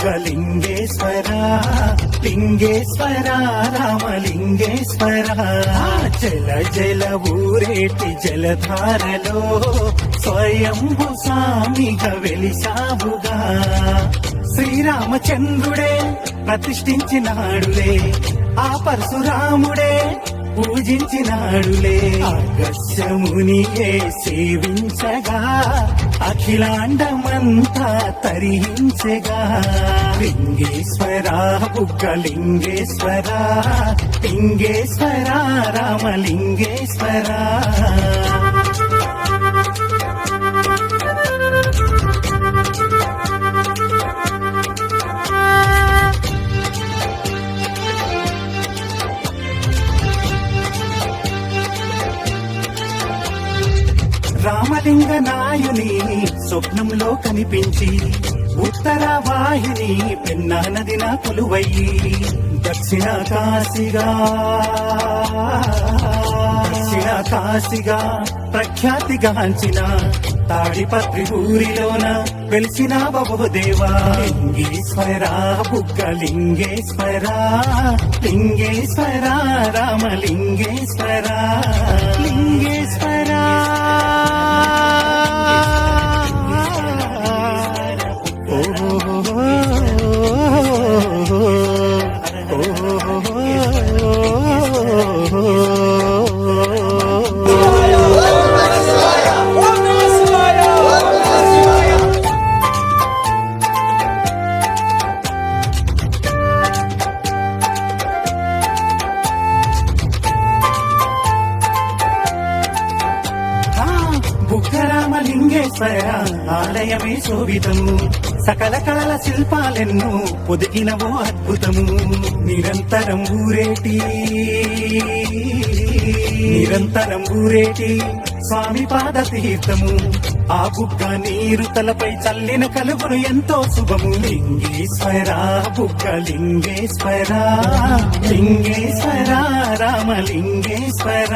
బుగ్గలింగేశ్వర లింగేశ్వర రామలింగేశ్వర జల జల ఊరేటి జలధారలో స్వయంభు స్వామిగా వెలిసావుగా శ్రీరామచంద్రుడే ప్రతిష్ఠించినాడులే ఆ పరశురాముడే పూజించినాడులే అగస్యమునియే సేవించగా అఖిలాండమంతా తరించగా లింగేశ్వర బుగ్గలింగేశ్వర లింగేశ్వర రామలింగేశ్వర రామలింగ నాయుని స్వప్నంలో కనిపించి ఉత్తర వాహిని పెన్నా నదిన కొలువయ్యి దక్షిణ కాశీగా ప్రఖ్యాతిగాంచిన తాడిపత్రి ఊరిలోన వెలిసిన బహుదేవా లింగేశ్వర బుగ్గలింగేశ్వర లింగేశ్వర రామలింగేశ్వర లింగేశ్వర బుగ్గరామలింగేశ్వర ఆలయమే శోభితము సకల కళల శిల్పాలెన్నో పొదిగినవో అద్భుతము నిరంతరం ఊరేటి స్వామి పాద తీర్థము ఆ బుగ్గ నీరు తలపై చల్లిన కలుగును ఎంతో శుభము లింగేశ్వర బుగ్గలింగేశ్వర లింగేశ్వర రామలింగేశ్వర